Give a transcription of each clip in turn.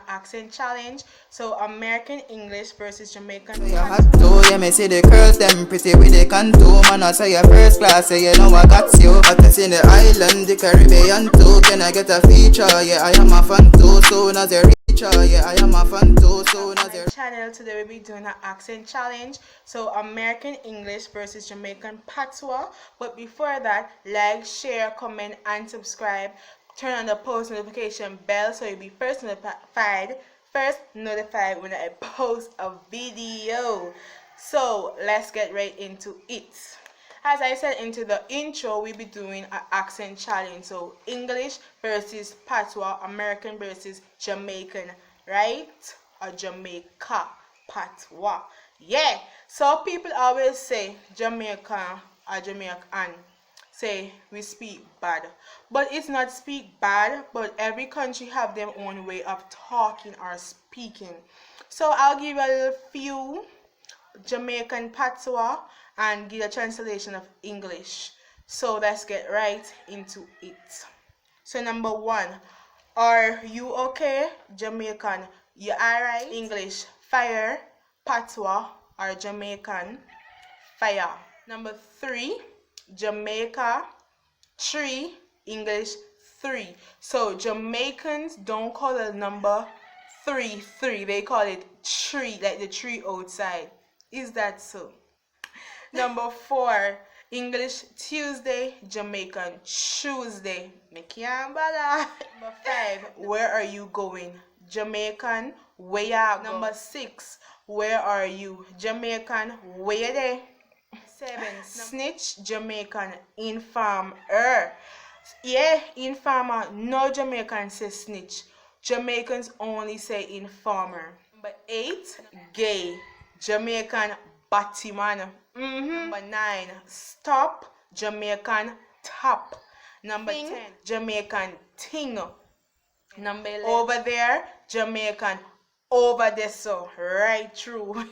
accent challenge. So American English versus Jamaican. So you hot too, yeah, me see the girls them pretty with the canto. Man, I say your first class, say you know I got you. But I see the island, the Caribbean too. Can I get a feature? Yeah, I am a fan too. Soon as you reach her, yeah, I am a fan too. Soon as you Channel today we'll be doing an accent challenge. So American English versus Jamaican patois. But before that, like, share, comment, and subscribe. Turn on the post notification bell so you'll be first notified when I post a video. So let's get right into it. As I said into the intro, we'll be doing an accent challenge. So English versus patois, American versus Jamaican, right? Or Jamaica patois. Yeah. So people always say Jamaican or Jamaican. Say we speak bad, but it's not speak bad, but every country have their own way of talking or speaking. So I'll give a little few Jamaican patois and give a translation of English. So let's get right into it. So number one, are you okay? Jamaican, you alright? English, fire. Patois or Jamaican, fire. Number three, Jamaica, tree. English, three. So Jamaicans don't call the number three. They call it tree, like the tree outside. Is that so? Number four, English, Tuesday. Jamaican, Tuesday. Me can't bother. Number five, where are you going? Jamaican, where ya go? Number six, where are you? Jamaican, where they? Seven, snitch. Jamaican, informer. Yeah, informer. No Jamaican says snitch. Jamaicans only say informer. Number eight, gay. Jamaican, Batman. Number nine, stop. Jamaican, top. Number 10, Jamaican, ting. Number 11, over there. Jamaican, over there. So right through.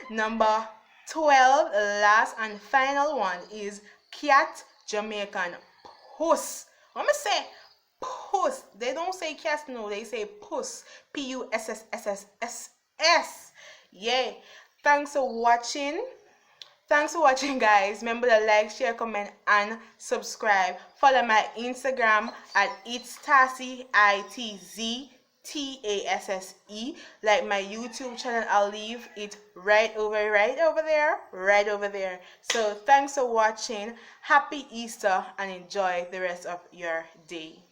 Number 12, last and final one is cat. Jamaican, puss. Let me say puss. They don't say cat, no, they say puss. Pusss. Yeah. Thanks for watching. Thanks for watching, guys. Remember to like, share, comment, and subscribe. Follow my Instagram at itztasse, ITZTASSE. Like my YouTube channel, I'll leave it right over there. So thanks for watching. Happy Easter and enjoy the rest of your day.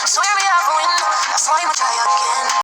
Swear we have win, that's why we try again.